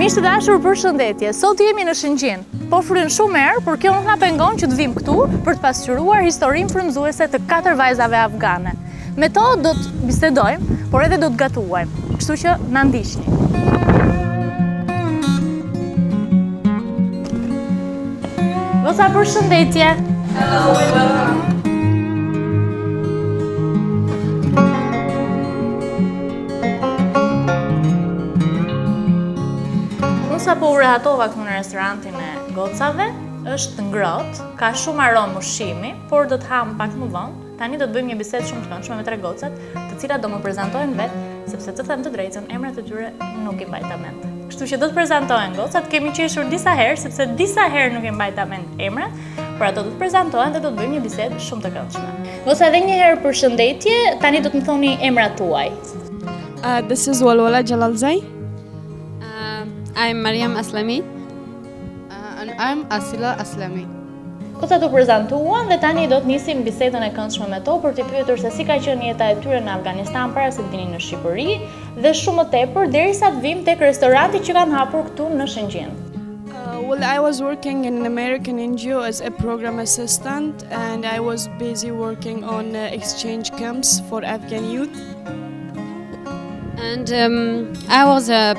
Miq të dashur, përshëndetje. Sot jemi në Shëngjin. Po fryn shumë erë, por kjo nuk na pengon që të vim këtu për të pasqyruar historinë frymëzuese të 4 vajzave afgane. Me to do të bisedojmë, por edhe do të gatuajmë. Kështu që na ndiqni. Goca, përshëndetje. Hello, welcome. Sa po u rehatova këtu në restorantin e gocave, është ngrohtë, ka shumë aromë ushqimi, por do të ham pak më vonë. Tani do të bëjmë një bisedë shumë të këndshme me 3 gocat, të cilat do më prezantojnë vetë, sepse të them të drejtën, emrat e tyre nuk i mbajta mend. Kështu që do të prezantohen gocat, kemi qeshur disa herë, sepse disa herë nuk i mbajta mend emrat, por ato do të prezantohen dhe do të bëjmë një bisedë shumë të këndshme. Goca, edhe një herë përshëndetje, tani do të më thoni emrat tuaj. This is Walwala Jalalzai. I'm Mariam Aslami. And I'm Asila Aslami. Gocat u prezantuan dhe tani do të nisim bisedën e këndshme me to për t'i pyetur se si ka qenë jeta e tyre në Afganistan para se të vinin në Shqipëri dhe shumë më tepër derisa të vim tek restoranti që kanë hapur këtu në Shëngjin. Well, I was working in an American NGO as a program assistant, and I was busy working on exchange camps for Afghan youth. And I was a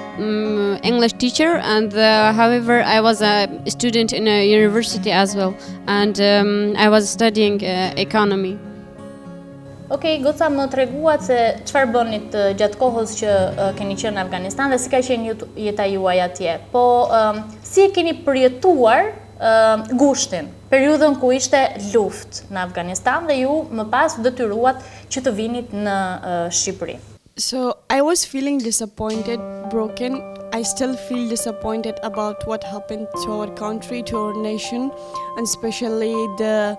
English teacher, and however I was a student in a university as well, and I was studying economy. Okej, goca, më treguat se çfarë bënit gjatë kohës që keni qenë në Afganistan dhe si ka qenë jeta juaj atje. Po si e keni përjetuar gushtin, periudhën ku ishte luftë në Afganistan dhe ju më pas u detyruat që të vinit në Shqipëri. So I was feeling disappointed, broken. I still feel disappointed about what happened to our country, to our nation, and especially the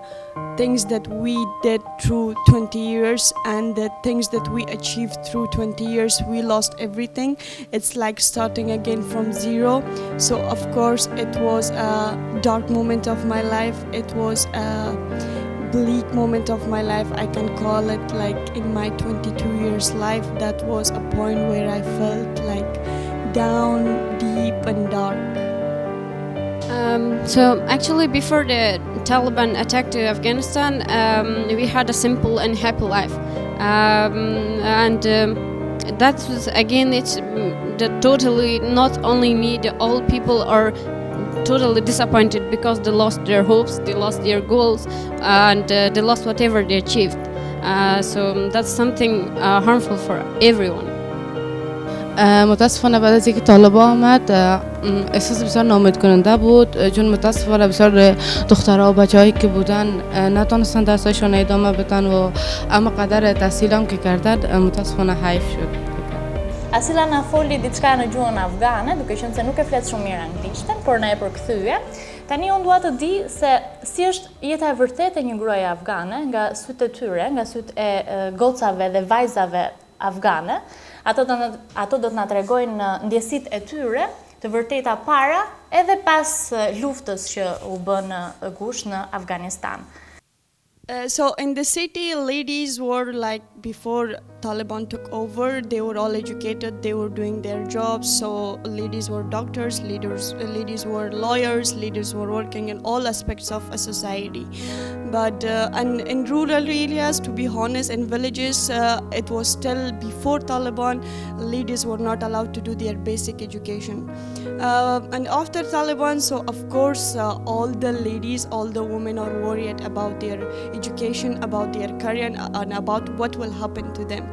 things that we did through 20 years and the things that we achieved through 20 years. We lost everything. It's like starting again from zero. So of course it was a dark moment of my life. It was a bleak moment of my life, I can call it. Like in my 22 years life, that was a point where I felt like down, deep and dark. So actually before the Taliban attacked Afghanistan, we had a simple and happy life, and that was again, it's totally not only me, the all people are totally disappointed because they lost their hopes, they lost their goals, and they lost whatever they achieved. So that's something harmful for everyone. متاسفانه بعد از اینکه طالبان آمد احساس بسیار ناامید کننده بود، چون متاسفانه بسیار دخترها و بچه‌هایی که بودن نتونستن درسشون ادامه بدن و اما قدر تحصیلم که کردن متاسفانه حیف شد. Asila na foli diçka në gjuhën afgane, duke qenë se nuk e flet shumë mirë anglishtën, por na e përkthye. Tani unë dua të di se si është jeta e vërtetë e një gruaje afgane nga sytë e tyre, nga sytë e gocave dhe vajzave afgane. Ato do të na tregojnë ndjesitë e tyre të vërteta para edhe pas luftës që u bën ngushtë në Afganistan. So in the city, ladies were like, before Taliban took over, they were all educated, they were doing their jobs. So ladies were doctors, ladies were lawyers, ladies were working in all aspects of a society. But and in rural areas, to be honest, in villages, it was still before Taliban, ladies were not allowed to do their basic education. And after Taliban, so of course, all the ladies, all the women are worried about their education, about their career, and about what will happen to them.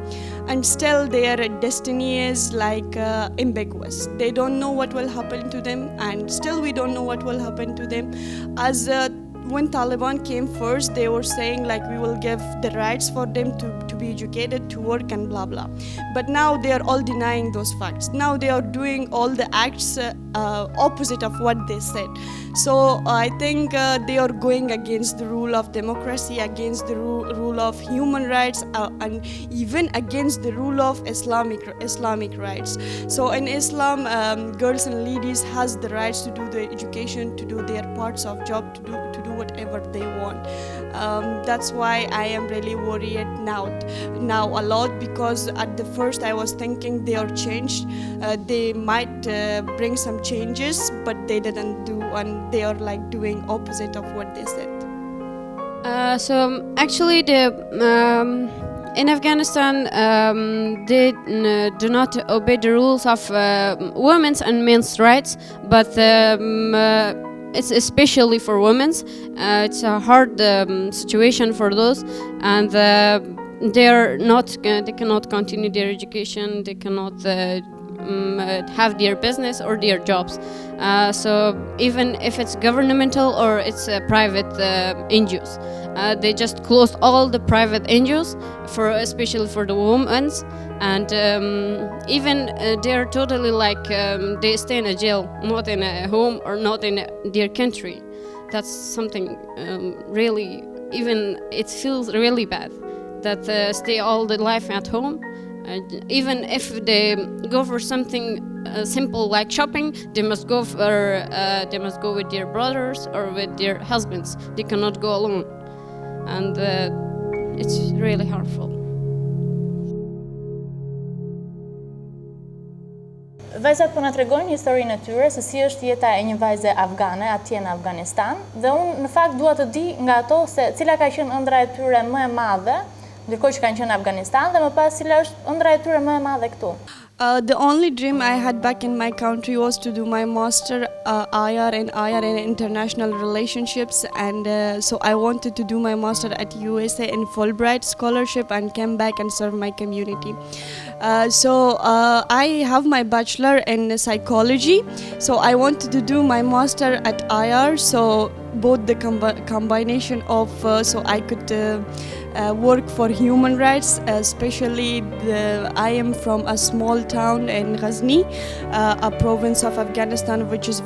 And still their destiny is like ambiguous. They don't know what will happen to them, and still we don't know what will happen to them. As when Taliban came first, they were saying like we will give the rights for them to be educated, to work and blah blah. But now they are all denying those facts. Now they are doing all the acts opposite of what they said. So I think they are going against the rule of democracy, against the rule of human rights, and even against the rule of Islamic rights. So in Islam, girls and ladies has the rights to do the education, to do their parts of job, to do whatever they want. That's why I am really worried now a lot, because at the first I was thinking they are changed, they might bring some changes, but they didn't do, and they are like doing opposite of what they said. So actually, in Afghanistan, they do not obey the rules of women's and men's rights, but it's especially for women's. It's a hard situation for those, and they cannot continue their education. They cannot have their business or their jobs. So even if it's governmental or it's private NGOs, they just closed all the private NGOs, especially for the women, and even they're totally like they stay in a jail, not in a home or not in their country. That's something really, even it feels really bad that stay all the life at home. Even if they go for something simple like shopping, they must go with their brothers or with their husbands. They cannot go alone, and it's really harmful. Vajzat po na tregojnë historinë e tyre se si është jeta e një vajze afgane atje në Afganistan, dhe unë në fakt dua të di nga ato se cila ka qenë ëndra e tyre më e madhe ndërkohë që kanë qenë në Afganistan, dhe më pas cila është ëndra e tyre më e madhe këtu. The only dream I had back in my country was to do my master IR in international relationships, and so I wanted to do my master at USA in Fulbright scholarship and came back and serve my community. So I have my bachelor in psychology, so I wanted to do my master at IR, so both the combination of so I could work for human rights, especially I am from a small town in Ghazni, a province of Afghanistan which was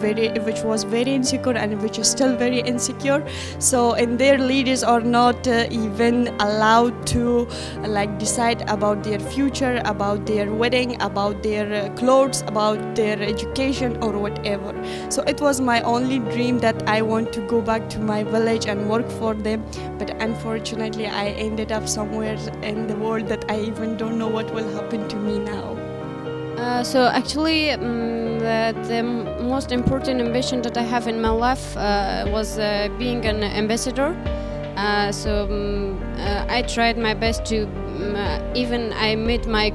very insecure and which is still very insecure. So and their leaders are not even allowed to like decide about their future, about their wedding, about their clothes, about their education or whatever. So it was my only dream that I want to go back to my village and work for them, but unfortunately I ended up somewhere in the world that I even don't know what will happen to me now. So actually, the most important ambition that I have in my life was being an ambassador. I tried my best to, even I made my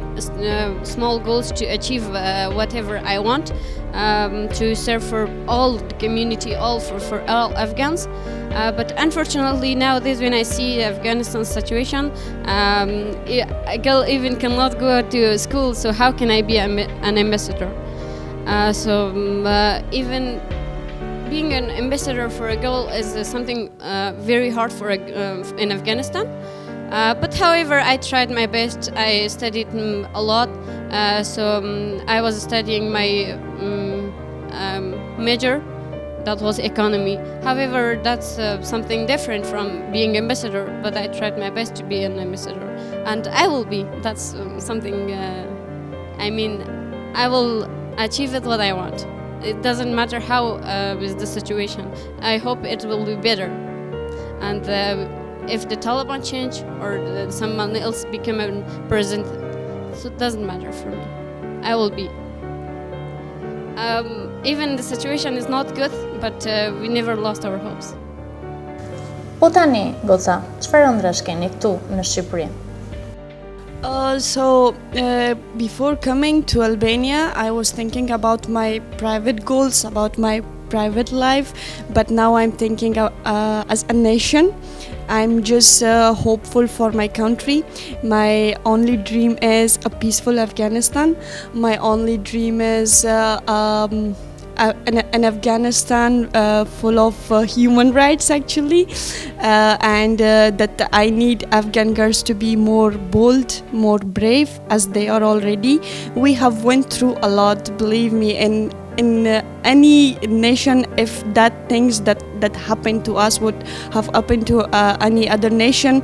small goals to achieve whatever I want, to serve for all the community, for all Afghans. But unfortunately nowadays when I see Afghanistan's situation, a girl even cannot go to school, so how can I be an ambassador? Even being an ambassador for a girl is something very hard for in Afghanistan. But however, I tried my best. I studied a lot. I was studying my major, that was economy. However, that's something different from being ambassador, but I tried my best to be an ambassador. And I will be. That's something, I will achieve it what I want. It doesn't matter how is the situation. I hope it will be better. And if the Taliban change or someone else become a president, so it doesn't matter for me. I will be. Even the situation is not good, but we never lost our hopes. Po tani, goca, çfarë ëndrash keni këtu në Shqipëri? Before coming to Albania, I was thinking about my private goals, about my private life, but now I'm thinking as a nation. I'm just hopeful for my country. My only dream is a peaceful Afghanistan. My only dream is an Afghanistan full of human rights actually, and that I need Afghan girls to be more bold, more brave as they are already. We have went through a lot, believe me, in any nation, if that things that that happened to us would have happened to any other nation,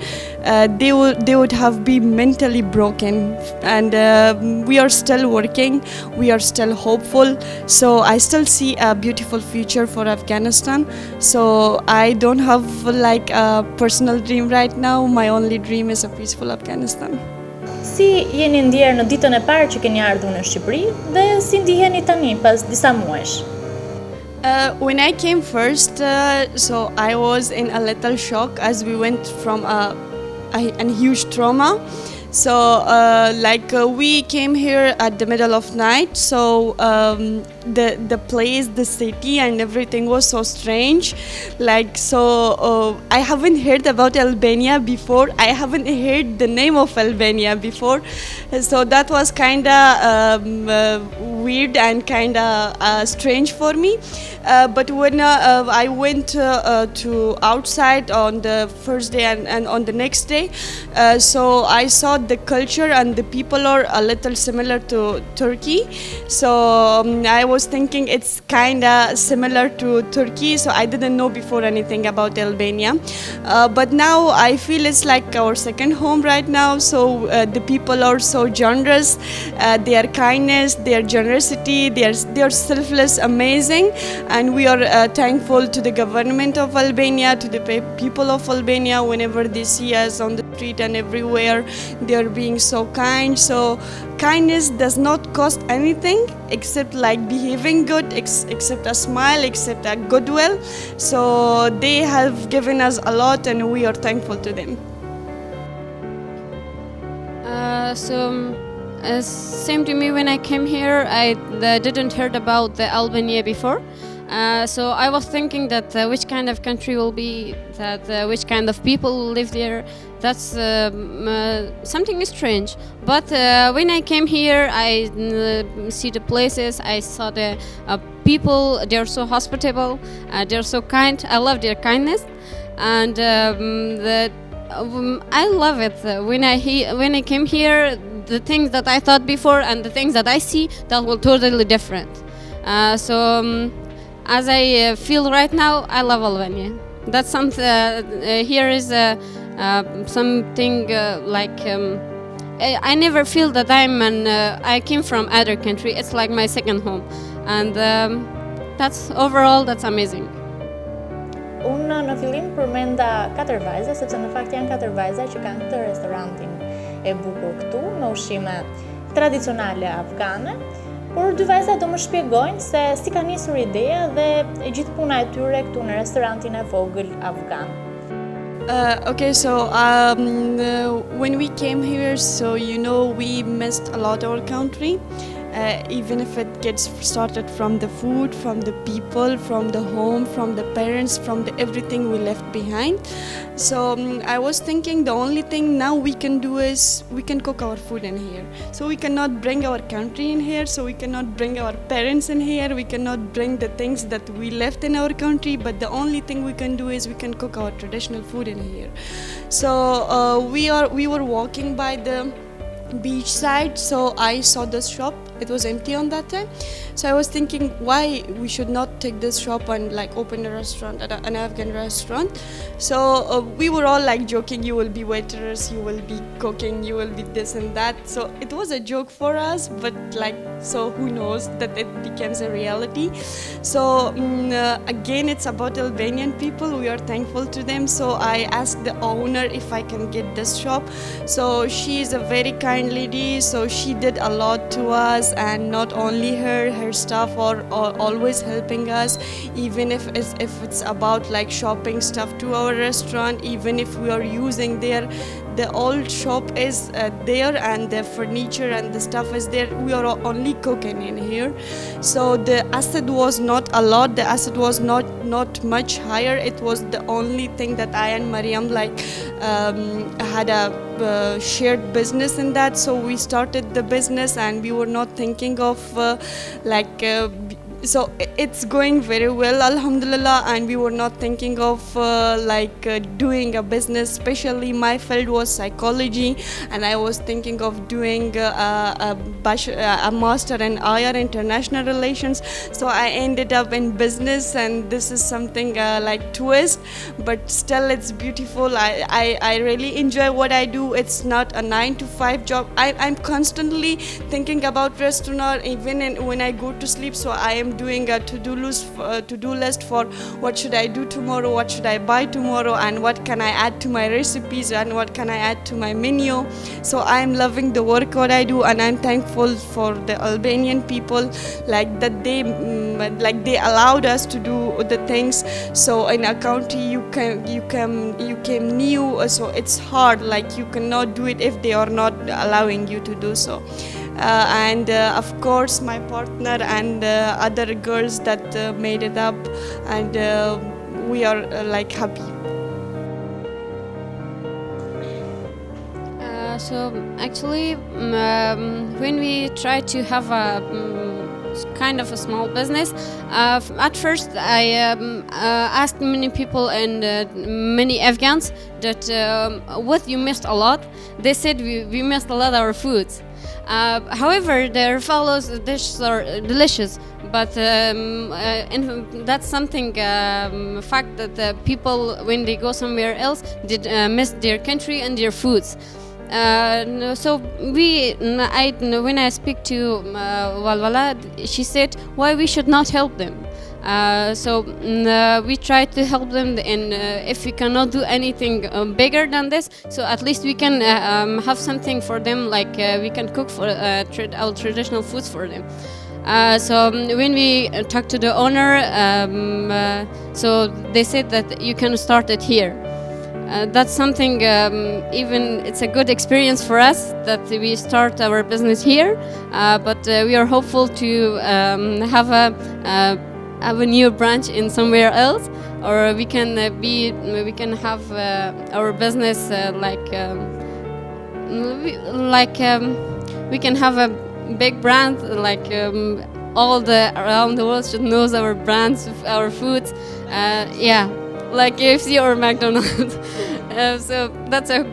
they would have been mentally broken. And we are still working, we are still hopeful, so I still see a beautiful future for Afghanistan. So I don't have like a personal dream right now. My only dream is a peaceful Afghanistan. Si jeni ndjerë në ditën e parë që keni ardhur në Shqipëri dhe si ndiheni tani pas disa muajsh? When I came first, so I was in a little shock as we went from a huge trauma. So we came here at the middle of night, so the place, the city and everything was so strange. I haven't heard about Albania before. I haven't heard the name of Albania before. So that was kinda weird and kinda strange for me. But when I went to outside on the first day and on the next day, so I saw the culture and the people are a little similar to Turkey. So I was thinking it's kinda similar to Turkey, so I didn't know before anything about Albania. But now I feel it's like our second home right now. So the people are so generous, their kindness, their generosity, they are selfless, amazing, and we are thankful to the government of Albania, to the people of Albania. Whenever they see us on the street and everywhere, they are being so kind. So kindness does not cost anything except like behaving good, except a smile, except a goodwill. So they have given us a lot and we are thankful to them. Same to me when I came here. I didn't heard about the Albania before. So I was thinking that which kind of country will be, that which kind of people will live there. That's something strange. But when I came here, I see the places, I saw the people. They're so hospitable, they're so kind. I love their kindness, and I love it. When I came here, the things that I thought before and the things that I see, that were totally different. As I feel right now, I love Albania. That's something. Here is something I never feel that I came from other country. It's like my second home, and that's amazing. Unë në fillim përmenda 4 vajza, sepse në fakt janë 4 vajza që kanë këtë restorantin e bukur këtu me ushqime tradicionale afgane. Por 2 vajza do më shpjegojnë se si ka nisur ideja dhe e gjithë puna e tyre këtu në restorantin e vogël afgan. Okay, so when we came here, so we missed a lot our country. Even if it gets started from the food, from the people, from the home, from the parents, from the everything we left behind. So I was thinking the only thing now we can do is we can cook our food in here. So we cannot bring our country in here, so we cannot bring our parents in here, we cannot bring the things that we left in our country, but the only thing we can do is we can cook our traditional food in here. So we were walking by the beach side, so I saw this shop. It was empty on that time, so I was thinking why we should not take this shop and like open a restaurant, an Afghan restaurant. So we were all like joking, you will be waitress, you will be cooking, you will be this and that. So it was a joke for us, but like, so who knows that it becomes a reality. So again, it's about Albanian people, we are thankful to them. So I asked the owner if I can get this shop. So she is a very kind lady, so she did a lot to us, and not only her staff are always helping us, even if it's about like shopping stuff to our restaurant, even if we are using the old shop is there and the furniture and the stuff is there, we are only cooking in here. So the asset was not a lot, the asset was not much higher. It was the only thing that I and Mariam had a shared business in that. So we started the business and we were not thinking of So it's going very well, alhamdulillah, and we were not thinking of doing a business. Especially my field was psychology, and I was thinking of doing a master in IR, international relations. So I ended up in business, and this is something like twist, but still it's beautiful. I really enjoy what I do. It's not a 9-to-5 job. I'm constantly thinking about restaurant even when I go to sleep. So I am doing a to-do list for what should I do tomorrow, what should I buy tomorrow, and what can I add to my recipes, and what can I add to my menu. So I'm loving the work what I do, and I'm thankful for the Albanian people that they allowed us to do the things. So in a country you came new, so it's hard, you cannot do it if they are not allowing you to do so. And of course my partner and other girls that made it up, and we are happy. So actually, when we try to have a kind of a small business, at first I asked many people and many Afghans that what you missed a lot. They said we missed a lot our foods. However, their fellows dishes are delicious, but that's something fact that people when they go somewhere else did miss their country and their foods. So when I speak to Walwala, she said why we should not help them. So we try to help them, and if we cannot do anything bigger than this, so at least we can have something for them, we can cook for our traditional foods for them. So when we talked to the owner, so they said that you can start it here. That's something, even it's a good experience for us that we start our business here, but we are hopeful to have a new branch in somewhere else, or we can have our business we can have a big brand, all around the world should know our brands, our foods, like KFC or McDonald's. So that's a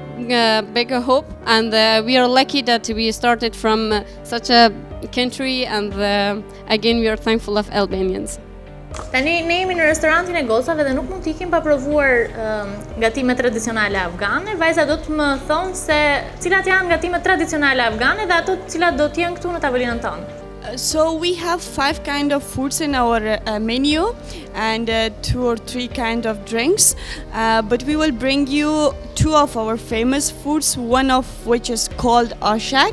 bigger hope, and we are lucky that we started from such a country, and again we are thankful of Albanians. Tani ne jemi në restorantin e gocave dhe nuk mund të ikim pa provuar gatimet tradicionale afgane. Vajza do të më thonë se cilat janë gatimet tradicionale afgane dhe ato cilat do të jenë këtu në tavolinën tonë. So we have 5 kind of foods in our menu, and 2 or 3 kind of drinks, but we will bring you 2 of our famous foods, one of which is called ashak.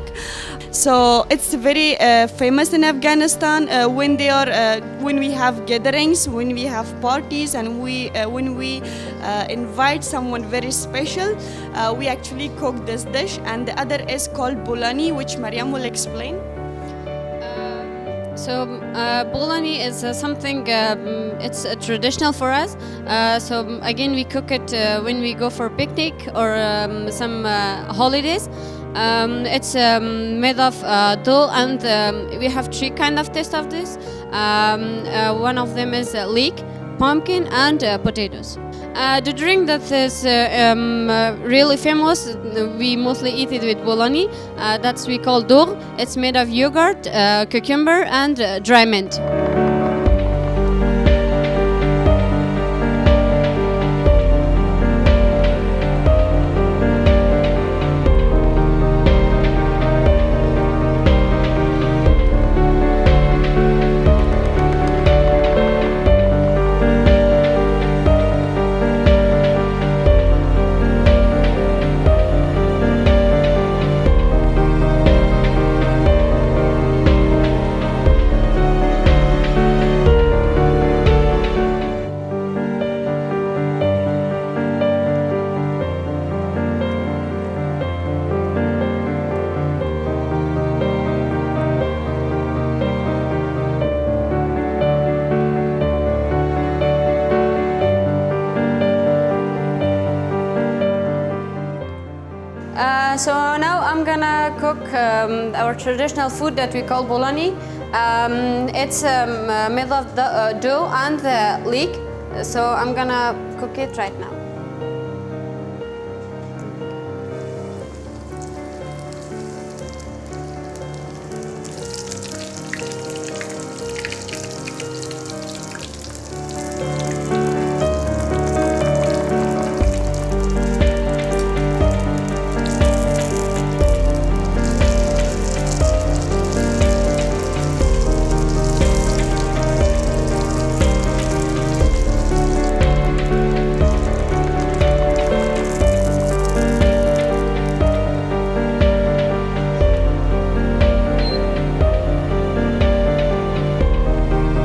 So it's very famous in Afghanistan when we have gatherings, when we have parties, and when we invite someone very special, we actually cook this dish. And the other is called bolani, which Mariam will explain. So bolani is something, it's traditional for us. So again we cook it when we go for picnic or some holidays. It's made of dough, and we have 3 kind of taste of this. One of them is leek, pumpkin, and potatoes. The drink that is really famous, we mostly eat it with bolani. That's we call dur. It's made of yogurt, cucumber, and dry mint. So now I'm gonna cook our traditional food that we call bolani. It's made of the dough and the leek, so I'm gonna cook it right now.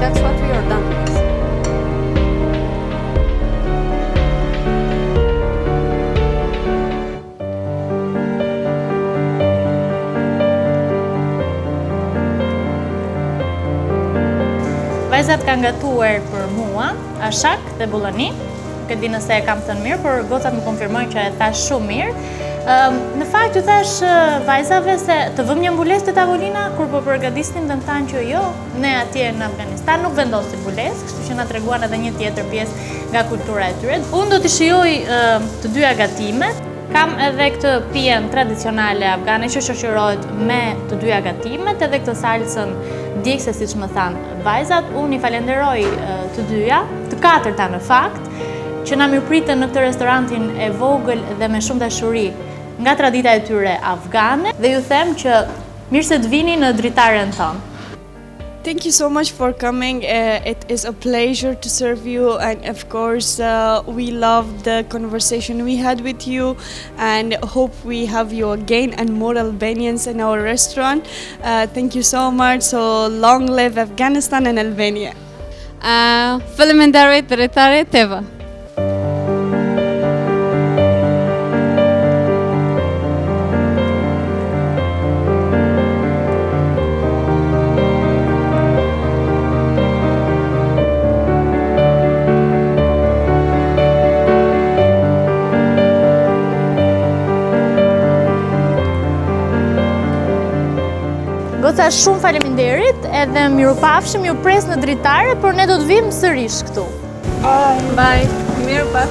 That's what we are done with. Vajzat kanë gatuar për mua ashak dhe bullani. Nuk e di nëse e kam thënë mirë, por gocat më konfirmojnë që e thash shumë mirë. Në fakt ju thash vajzave se të vëmë një mbulesë te tavolina kur po përgatisnim dhe më thanë që jo, ne atje në Afganistan nuk vendosim mbulesë, kështu që na treguan edhe një tjetër pjesë nga kultura e tyre. Unë do t'i shijoj të dyja gatimet. Kam edhe këtë pijen tradicionale afgane që shoqërohet me të dyja gatimet, edhe këtë salsën djegëse siç më thanë vajzat. Unë i falenderoj të dyja, të katërta në fakt, që na mirëpritën në këtë restorantin e vogël dhe me shumë dashuri nga tradita e tyre afgane dhe ju them që mirë se të vini në Dritaren tonë. Thank you so much for coming. It is a pleasure to serve you, and of course, we love the conversation we had with you, and hope we have you again and more Albanians in our restaurant. Thank you so much. So long live Afghanistan and Albania. Faleminderit DritareTv. Goca, shumë faleminderit, edhe mirupafshim, ju pres në Dritare, por ne do të vim sërish këtu. Bye. Mirë pa.